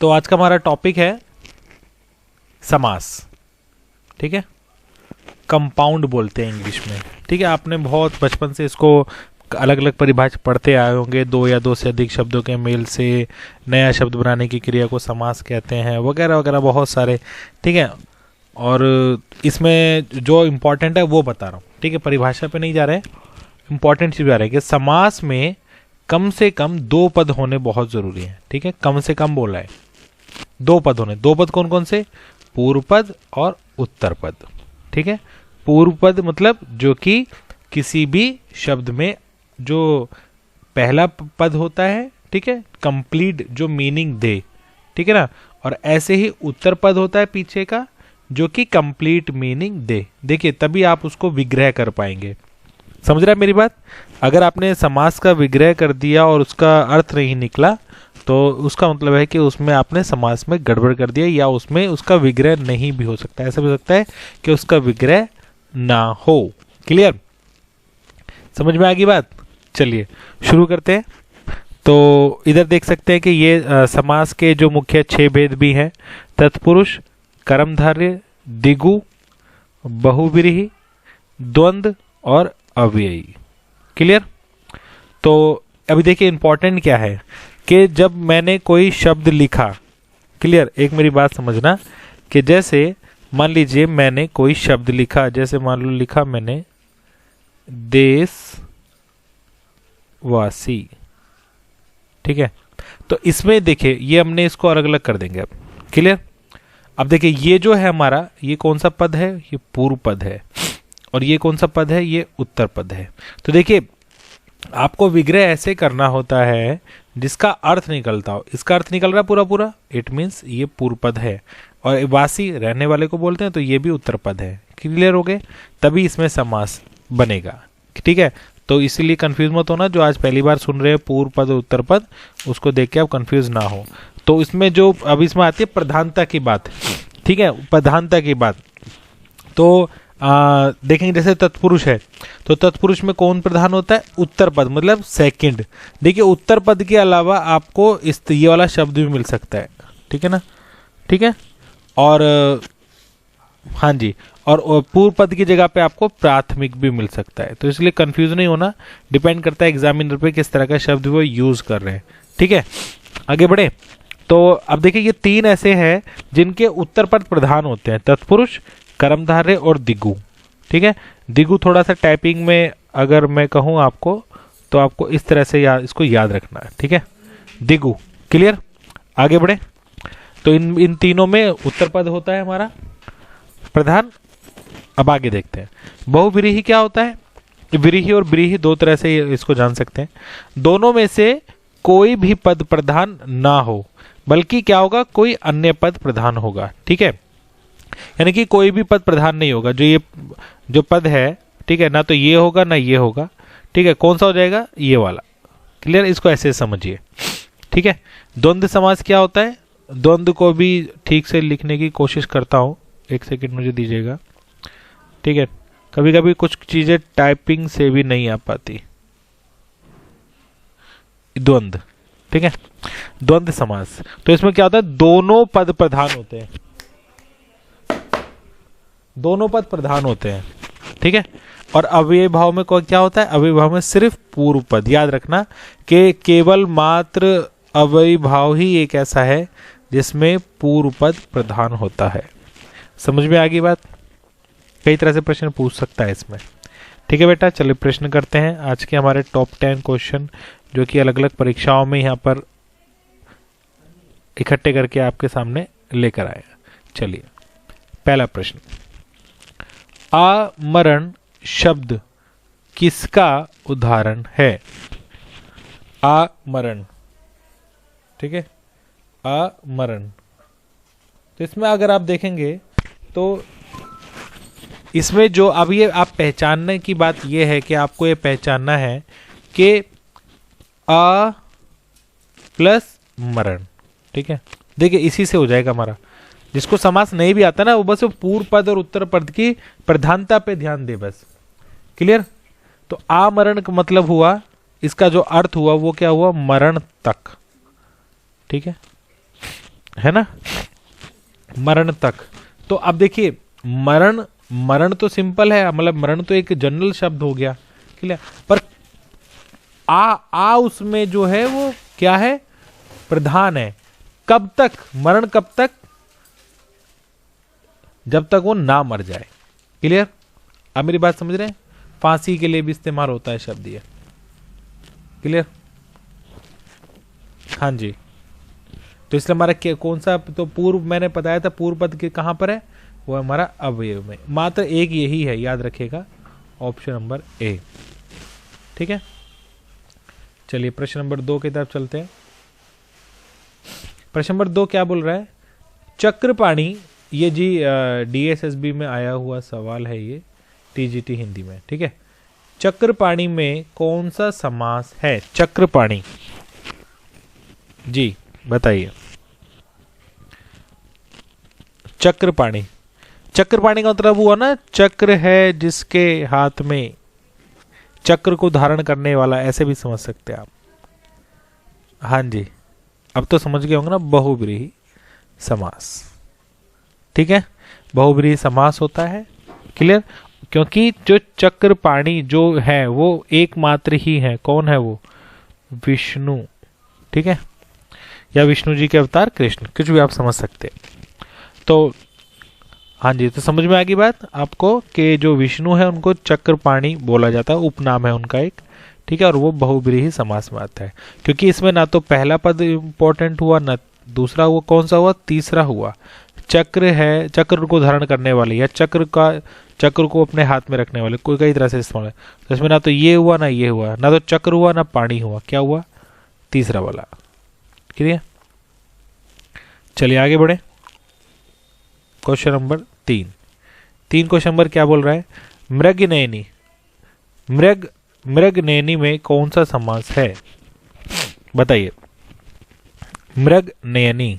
तो आज का हमारा टॉपिक है समास। ठीक है, कंपाउंड बोलते हैं इंग्लिश में। ठीक है, आपने बहुत बचपन से इसको अलग अलग परिभाषा पढ़ते आए होंगे। दो या दो से अधिक शब्दों के मेल से नया शब्द बनाने की क्रिया को समास कहते हैं, वगैरह वगैरह बहुत सारे। ठीक है, और इसमें जो इम्पोर्टेंट है वो बता रहा हूँ। ठीक है, परिभाषा पे नहीं जा रहे हैं, इंपॉर्टेंट चीज आ रहा है कि समास में कम से कम दो पद होने बहुत जरूरी है। ठीक है, कम से कम बोला है, दो पद होने। दो पद कौन कौन से? पूर्व पद और उत्तर पद। ठीक है, पूर्व पद मतलब जो कि किसी भी शब्द में जो पहला पद होता है, ठीक है, कंप्लीट जो मीनिंग दे। ठीक है ना, और ऐसे ही उत्तर पद होता है पीछे का जो कि कंप्लीट मीनिंग दे। देखिए, तभी आप उसको विग्रह कर पाएंगे। समझ रहा है मेरी बात? अगर आपने समास का विग्रह कर दिया और उसका अर्थ नहीं निकला तो उसका मतलब है कि उसमें आपने समास में गड़बड़ कर दिया, या उसमें उसका विग्रह नहीं भी हो सकता है। ऐसा भी हो सकता है कि उसका विग्रह ना हो। क्लियर? समझ में आ गई बात? चलिए शुरू करते हैं। तो इधर देख सकते हैं कि ये समास के जो मुख्य 6 भेद भी हैं: तत्पुरुष, कर्मधारय, दिगु, बहुव्रीहि, द्वंद्व और अव्ययी। क्लियर? तो अभी देखिए इंपॉर्टेंट क्या है कि जब मैंने कोई शब्द लिखा, क्लियर, एक मेरी बात समझना, कि जैसे मान लीजिए मैंने कोई शब्द लिखा, जैसे मान लो लिखा मैंने देशवासी। ठीक है, तो इसमें देखिए ये हमने इसको अलग अलग कर देंगे अब। क्लियर? अब देखिए ये जो है हमारा, ये कौन सा पद है? ये पूर्व पद है। और ये कौन सा पद है? ये उत्तर पद है। तो देखिए आपको विग्रह ऐसे करना होता है जिसका अर्थ निकलता हो। इसका अर्थ निकल रहा पूरा पूरा, इट मीन्स ये पूर्व पद है, और वासी रहने वाले को बोलते हैं, तो ये भी उत्तर पद है। क्लियर हो गए? तभी इसमें समास बनेगा। ठीक है, तो इसीलिए कंफ्यूज मत होना। जो आज पहली बार सुन रहे हैं पूर्व पद और उत्तर पद, उसको देख के आप कंफ्यूज ना हो। तो इसमें जो अब इसमें आती है प्रधानता की बात। ठीक है, प्रधानता की बात। तो देखेंगे जैसे तत्पुरुष है, तो तत्पुरुष में कौन प्रधान होता है? उत्तर पद, मतलब सेकंड। देखिए उत्तर पद के अलावा आपको इस ये वाला शब्द भी मिल सकता है। ठीक है ना? ठीक है, और हाँ जी, और पूर्व पद की जगह पे आपको प्राथमिक भी मिल सकता है। तो इसलिए कंफ्यूज नहीं होना, डिपेंड करता है एग्जामिनर पे किस तरह का शब्द वो यूज कर रहे हैं। ठीक है, आगे बढ़े। तो अब देखिए ये 3 ऐसे हैं जिनके उत्तर पद प्रधान होते हैं: तत्पुरुष, कर्मधारय और दिगु। ठीक है, दिगु थोड़ा सा टाइपिंग में अगर मैं कहूं आपको, तो आपको इस तरह से इसको याद रखना है। ठीक है, दिगु। क्लियर? आगे बढ़े। तो इन तीनों में उत्तर पद होता है हमारा प्रधान। अब आगे देखते हैं बहुव्रीहि क्या होता है। व्रीहि और व्रीहि दो तरह से इसको जान सकते हैं। दोनों में से कोई भी पद प्रधान ना हो, बल्कि क्या होगा? कोई अन्य पद प्रधान होगा। ठीक है, यानी कि कोई भी पद प्रधान नहीं होगा। जो पद है, ठीक है, ना तो ये होगा ना ये होगा। ठीक है, कौन सा हो जाएगा? ये वाला। क्लियर? इसको ऐसे समझिए। ठीक है, द्वंद्व समास क्या होता है? द्वंद्व को भी ठीक से लिखने की कोशिश करता हूं, एक सेकंड मुझे दीजिएगा। ठीक है, कभी कभी कुछ चीजें टाइपिंग से भी नहीं आ पाती। द्वंद्व। ठीक है, द्वंद्व समास, तो इसमें क्या होता है? दोनों पद प्रधान होते हैं। दोनों पद प्रधान होते हैं। ठीक है, और अव्यय भाव में क्या होता है? अव्यय भाव में सिर्फ पूर्व पद। याद रखना कि केवल मात्र अव्यय भाव ही एक ऐसा है जिसमें पूर्व पद प्रधान होता है। समझ में आ गई बात? कई तरह से प्रश्न पूछ सकता है इसमें। ठीक है बेटा, चलिए प्रश्न करते हैं आज के हमारे टॉप 10 क्वेश्चन, जो कि अलग अलग परीक्षाओं में यहाँ पर इकट्ठे करके आपके सामने लेकर आए। चलिए, पहला प्रश्न, आमरण शब्द किसका उदाहरण है? आमरण। ठीक है, आमरण। तो इसमें अगर आप देखेंगे तो इसमें जो अब ये आप पहचानने की बात ये है कि आपको ये पहचानना है कि आ प्लस मरण। ठीक है, देखिए इसी से हो जाएगा हमारा। जिसको समास नहीं भी आता ना, वो बस वो पूर्व पद और उत्तर पद की प्रधानता पे ध्यान दे बस। क्लियर? तो आमरण का मतलब हुआ, इसका जो अर्थ हुआ वो क्या हुआ? मरण तक। ठीक है, है ना, मरण तक। तो अब देखिए मरण, मरण तो सिंपल है, मतलब मरण तो एक जनरल शब्द हो गया, क्लियर। पर आ उसमें जो है वो क्या है, प्रधान है। कब तक, मरण कब तक, जब तक वो ना मर जाए, क्लियर। अब मेरी बात समझ रहे हैं, फांसी के लिए भी इस्तेमाल होता है शब्द ये, क्लियर। हाँ जी, तो इसलिए हमारा कौन सा, तो पूर्व मैंने बताया था पूर्व पद के कहां पर है, वो हमारा अवयव में, मात्र एक यही है, याद रखिएगा, ऑप्शन नंबर ए, ठीक है। चलिए प्रश्न नंबर 2 की तरफ चलते हैं। प्रश्न नंबर 2 क्या बोल रहा है, चक्रपाणी, ये जी डीएसएसबी में आया हुआ सवाल है ये, टीजीटी हिंदी में, ठीक है। चक्रपाणी में कौन सा समास है, चक्रपाणी जी बताइए। चक्रपाणी, चक्रपाणी का मतलब हुआ ना, चक्र है जिसके हाथ में चक्र को धारण करने वाला, ऐसे भी समझ सकते हैं आप। हाँ जी, अब तो समझ गए होंगे ना, बहुव्रीहि समास, ठीक है, बहुव्रीहि समास होता है, क्लियर। क्योंकि जो चक्रपाणी जो है वो एकमात्र ही है, कौन है वो, विष्णु, ठीक है, या विष्णु जी के अवतार कृष्ण, कुछ भी आप समझ सकते हैं। तो हाँ जी, तो समझ में आ गई बात आपको कि जो विष्णु है उनको चक्रपाणी बोला जाता है, उपनाम है उनका एक, ठीक है, और वो बहुव्रीहि समास में आता है, क्योंकि इसमें ना तो पहला पद इंपॉर्टेंट हुआ, ना दूसरा हुआ, कौन सा हुआ, तीसरा हुआ। चक्र है, चक्र को धारण करने वाले, या चक्र को अपने हाथ में रखने वाले, कोई कई तरह से इस्तेमाल है, तो इसमें ना तो ये हुआ ना ये हुआ, ना तो चक्र हुआ ना पानी हुआ, क्या हुआ, तीसरा वाला, क्लियर। चलिए आगे बढ़े, क्वेश्चन नंबर 3 क्वेश्चन नंबर क्या बोल रहा है, मृगनयनी, मृगनयनी में कौन सा समास है, बताइए। मृगनयनी,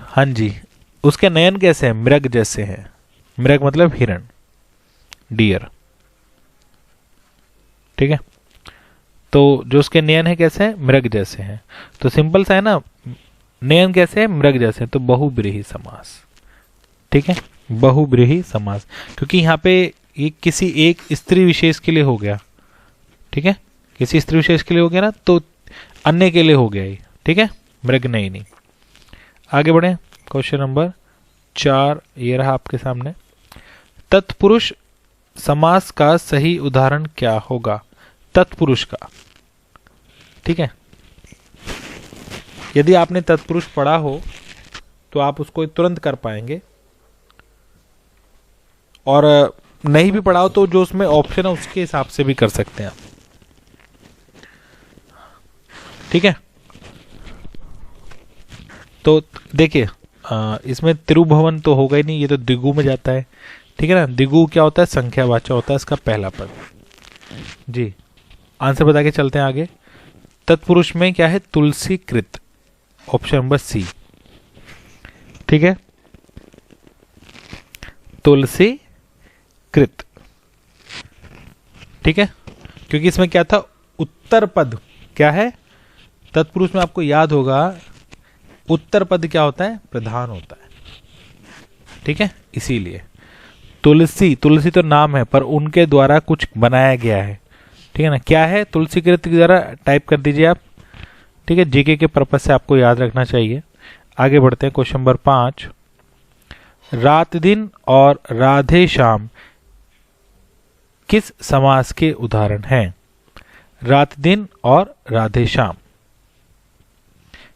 हाँ जी, उसके नयन कैसे हैं, मृग जैसे हैं, मृग मतलब हिरण, डियर, ठीक है। तो जो उसके नयन है कैसे हैं, मृग जैसे हैं, तो सिंपल सा है ना, नयन कैसे है, मृग जैसे हैं, तो बहुव्रीहि समास, ठीक है, बहुव्रीहि समास, क्योंकि यहाँ पे ये किसी एक स्त्री विशेष के लिए हो गया, ठीक है, किसी स्त्री विशेष के लिए हो गया ना, तो अन्य के लिए हो गया ये, ठीक है, मृगनयनी। आगे बढ़े, क्वेश्चन नंबर 4 ये रहा आपके सामने, तत्पुरुष समास का सही उदाहरण क्या होगा, तत्पुरुष का, ठीक है। यदि आपने तत्पुरुष पढ़ा हो तो आप उसको तुरंत कर पाएंगे, और नहीं भी पढ़ा हो तो जो उसमें ऑप्शन है उसके हिसाब से भी कर सकते हैं आप, ठीक है। तो देखिए इसमें त्रिभुवन तो होगा ही नहीं, ये तो दिगु में जाता है, ठीक है ना। दिगु क्या होता है, संख्यावाचक होता है, इसका पहला पद जी। आंसर बता के चलते हैं आगे। तत्पुरुष में क्या है, तुलसी कृत, ऑप्शन नंबर सी, ठीक है, तुलसी कृत, ठीक है, क्योंकि इसमें क्या था, उत्तर पद क्या है, तत्पुरुष में आपको याद होगा उत्तर पद क्या होता है, प्रधान होता है, ठीक है, इसीलिए तुलसी, तुलसी तो नाम है पर उनके द्वारा कुछ बनाया गया है, ठीक है ना, क्या है, तुलसी कृत की जरा टाइप कर दीजिए आप, ठीक है, जीके के पर्पज से आपको याद रखना चाहिए। आगे बढ़ते हैं, क्वेश्चन नंबर 5, रात दिन और राधे श्याम किस समास के उदाहरण हैं, रात दिन और राधे श्याम,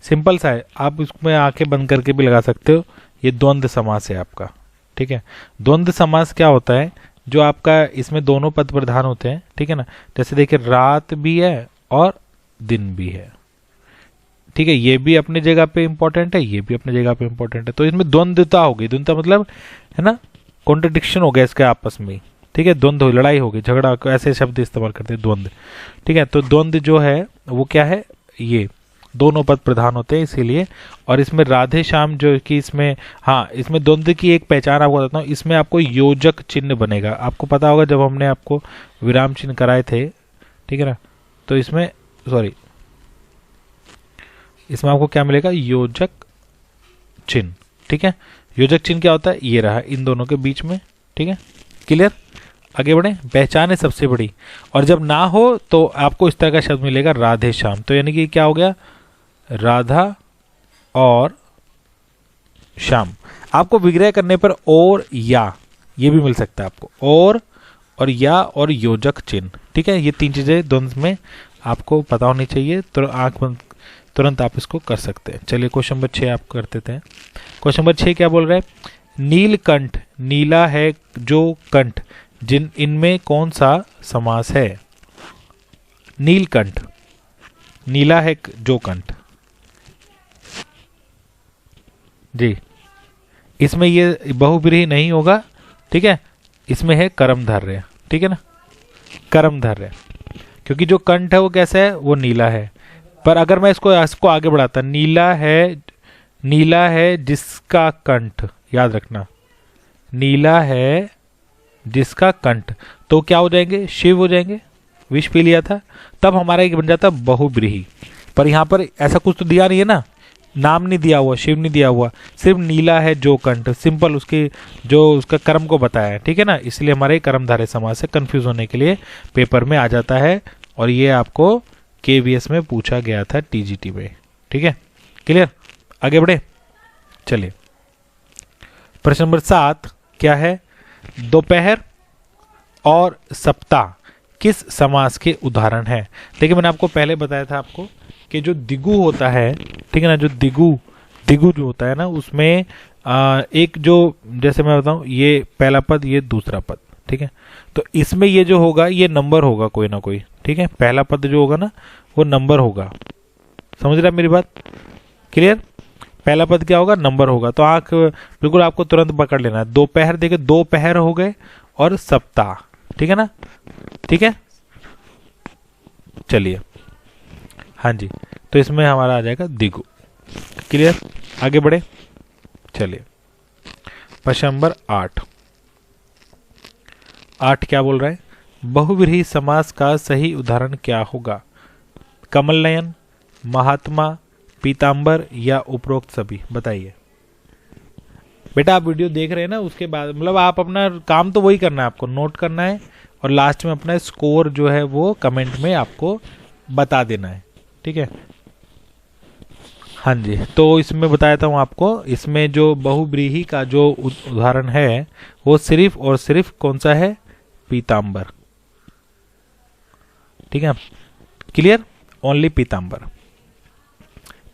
सिंपल सा है, आप इसमें आंखें बंद करके भी लगा सकते हो, ये द्वंद्व समास है आपका, ठीक है। द्वंद्व समास क्या होता है, जो आपका इसमें दोनों पद प्रधान होते हैं, ठीक है ना, जैसे देखिए रात भी है और दिन भी है, ठीक है, ये भी अपनी जगह पे इंपॉर्टेंट है, ये भी अपनी जगह पे इंपॉर्टेंट है, तो इसमें द्वंद्वता होगी, द्वंद्वता मतलब है ना, कॉन्ट्रडिक्शन हो गया इसके आपस में, ठीक है, द्वंद्व लड़ाई होगी, झगड़ा, ऐसे शब्द इस्तेमाल करते हैं द्वंद्व, ठीक है। तो द्वंद्व जो है वो क्या है, ये दोनों पद प्रधान होते हैं इसीलिए, और इसमें राधे श्याम जो कि इसमें, हाँ इसमें द्वंद्व की एक पहचान आपको बताता हूँ, इसमें आपको योजक चिन्ह बनेगा, आपको पता होगा जब हमने आपको विराम चिन्ह कराए थे, ठीक है ना, तो इसमें सॉरी इसमें आपको क्या मिलेगा, योजक चिन्ह। ठीक है, योजक चिन्ह क्या होता है, ये रहा इन दोनों के बीच में। ठीक है, क्लियर। आगे बढ़े, पहचान है सबसे बड़ी, और जब ना हो तो आपको इस तरह का शब्द मिलेगा राधे श्याम। तो यानी कि क्या हो गया, राधा और श्याम। आपको विग्रह करने पर और या ये भी मिल सकता है आपको, और या और योजक चिन्ह। ठीक है, ये तीन चीजें द्वंद्व में आपको पता होनी चाहिए, तो आंख बंद तुरंत आप इसको कर सकते हैं। चलिए क्वेश्चन नंबर 6 आप कर देते हैं। क्वेश्चन नंबर 6 क्या बोल रहा है, नीलकंठ, नीला है जो कंठ, जिन इनमें कौन सा समास है। नीलकंठ, नीला है जो कंठ जी, इसमें ये बहुब्रीहि नहीं होगा। ठीक है, इसमें है कर्मधारय। ठीक है ना, कर्मधारय, क्योंकि जो कंठ है वो कैसा है, वो नीला है। पर अगर मैं इसको आगे बढ़ाता, नीला है जिसका कंठ, याद रखना, नीला है जिसका कंठ, तो क्या हो जाएंगे, शिव हो जाएंगे, विष पी लिया था, तब हमारा एक बन जाता बहुब्रीहि। पर यहां पर ऐसा कुछ तो दिया नहीं है ना, नाम नहीं दिया हुआ, शिव नहीं दिया हुआ, सिर्फ नीला है जो कंठ, सिंपल उसकी जो उसका कर्म को बताया है। ठीक है ना, इसलिए हमारे कर्मधारय समास से कंफ्यूज होने के लिए पेपर में आ जाता है, और ये आपको केवीएस में पूछा गया था टीजीटी में। ठीक है, क्लियर। आगे बढ़े, चलिए प्रश्न नंबर 7 क्या है, दोपहर और सप्ताह किस समास के उदाहरण है। देखिए मैंने आपको पहले बताया था आपको कि जो दिगु होता है, ठीक है ना, जो दिगु जो होता है ना, उसमें एक जो, जैसे मैं बताऊं, ये पहला पद, ये दूसरा पद। ठीक है, तो इसमें ये जो होगा ये नंबर होगा कोई ना कोई। ठीक है, पहला पद जो होगा ना वो नंबर होगा, समझ रहे मेरी बात, क्लियर। पहला पद क्या होगा, नंबर होगा। तो आंख बिल्कुल आपको तुरंत पकड़ लेना है। दोपहर, देखिए दोपहर हो गए, और सप्ताह, ठीक है ना, ठीक है। चलिए, हाँ जी, तो इसमें हमारा आ जाएगा दिगु, क्लियर। आगे बढ़े, चलिए प्रश्न नंबर 8 क्या बोल रहा है, बहुव्रीहि समास का सही उदाहरण क्या होगा। कमल नयन, महात्मा, पीतांबर या उपरोक्त सभी, बताइए। बेटा आप वीडियो देख रहे हैं ना, उसके बाद मतलब आप अपना काम तो वही करना है, आपको नोट करना है, और लास्ट में अपना स्कोर जो है वो कमेंट में आपको बता देना है। ठीक है, हाँ जी। तो इसमें बताया था हूँ आपको, इसमें जो बहुव्रीहि का जो उदाहरण है वो सिर्फ और सिर्फ कौन सा है, पीतांबर। ठीक है, क्लियर, ओनली पीतांबर।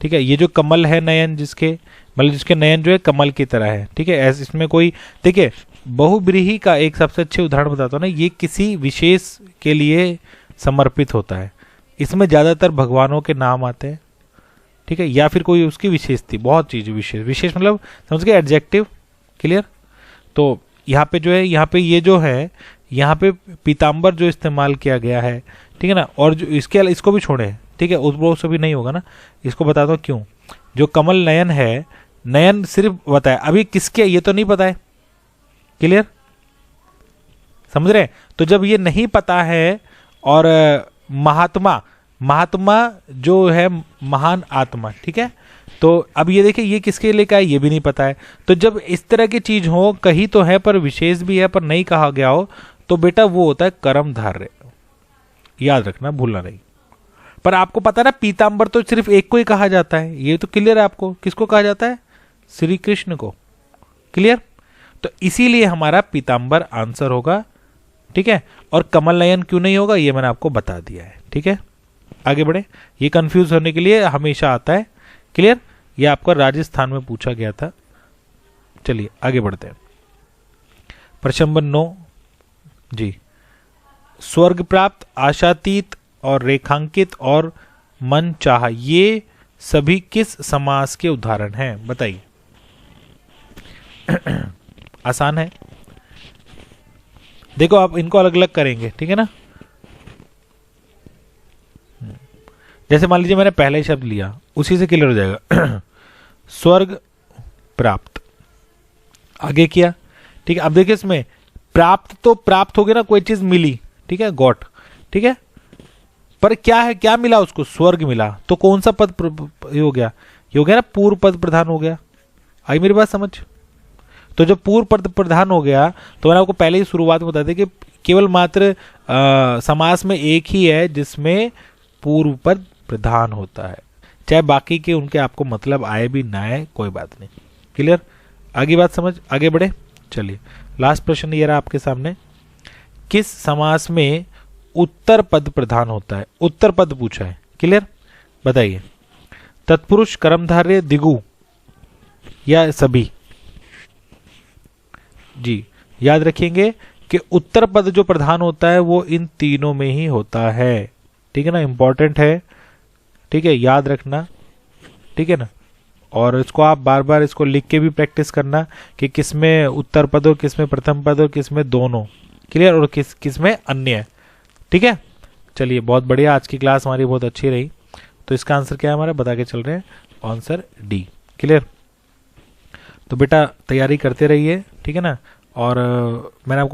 ठीक है, ये जो कमल है नयन, जिसके मतलब जिसके नयन जो है कमल की तरह है। ठीक है, ऐसे इसमें कोई, देखिए बहुव्रीहि का एक सबसे अच्छे उदाहरण बताता हूँ ना, ये किसी विशेष के लिए समर्पित होता है। इसमें ज्यादातर भगवानों के नाम आते हैं। ठीक है, या फिर कोई उसकी विशेष थी, बहुत चीज विशेष मतलब समझ गए, एडजेक्टिव, क्लियर। तो यहाँ पे जो है, यहाँ पे ये जो है, यहाँ पे पीतांबर जो इस्तेमाल किया गया है, ठीक है ना, और जो इसको भी छोड़े, ठीक है, उस से भी नहीं होगा ना, इसको बताता हूँ क्यों। जो कमल नयन है, नयन सिर्फ बताया, अभी किसके ये तो नहीं पता है, क्लियर, समझ रहे। तो जब ये नहीं पता है, और महात्मा जो है महान आत्मा, ठीक है, तो अब ये देखिए ये किसके लिए का है, ये भी नहीं पता है। तो जब इस तरह की चीज हो, कहीं तो है पर विशेष भी है पर नहीं कहा गया हो, तो बेटा वो होता है कर्मधारय, याद रखना, भूलना नहीं। पर आपको पता है ना, पीतांबर तो सिर्फ एक को ही कहा जाता है, ये तो क्लियर है आपको, किसको कहा जाता है, श्री कृष्ण को, क्लियर। तो इसीलिए हमारा पीतांबर आंसर होगा। ठीक है, और कमल नयन क्यों नहीं होगा, ये मैंने आपको बता दिया है। ठीक है, आगे बढ़े, ये कंफ्यूज होने के लिए हमेशा आता है, क्लियर। ये आपका राजस्थान में पूछा गया था। चलिए आगे बढ़ते हैं, प्रश्न नंबर 9 जी, स्वर्ग प्राप्त, आशातीत और रेखांकित और मन चाह, ये सभी किस समास के उदाहरण हैं, बताइए। आसान है, देखो आप इनको अलग अलग करेंगे, ठीक है ना। जैसे मान लीजिए मैंने पहले ही शब्द लिया, उसी से क्लियर हो जाएगा। स्वर्ग प्राप्त, आगे किया, ठीक है। अब देखिए इसमें प्राप्त तो प्राप्त हो गया ना, कोई चीज मिली, ठीक है, गॉट, ठीक है। पर क्या है, क्या मिला उसको, स्वर्ग मिला। तो कौन सा पद ये हो गया, ये हो गया ना पूर्व पद प्रधान हो गया। आई मेरी बात समझ। तो जब पूर्व पद प्रधान हो गया तो मैंने आपको पहले ही शुरुआत में बता दिया कि केवल मात्र समास में एक ही है जिसमें पूर्व पद प्रधान होता है, चाहे बाकी के उनके आपको मतलब आए भी ना आए, कोई बात नहीं। क्लियर, आगे बात समझ, आगे बढ़े। चलिए लास्ट प्रश्न ये रहा आपके सामने, किस समास में उत्तर पद प्रधान होता है? उत्तर पद पूछा है। क्लियर, बताइए। तत्पुरुष, कर्मधारय, दिगु या सभी? जी याद रखेंगे कि उत्तर पद जो प्रधान होता है वो इन तीनों में ही होता है। ठीक है ना, इंपॉर्टेंट है। ठीक है, याद रखना। ठीक है ना, और इसको आप बार बार इसको लिख के भी प्रैक्टिस करना कि किसमें उत्तर पद हो, किसमें प्रथम पद हो, किसमें दोनों। क्लियर, और किसमें अन्य है। ठीक है, चलिए बहुत बढ़िया, आज की क्लास हमारी बहुत अच्छी रही। तो इसका आंसर क्या है हमारा, बता के चल रहे हैं, आंसर डी। क्लियर, तो बेटा तैयारी करते रहिए। ठीक है ना, और मैंने आपको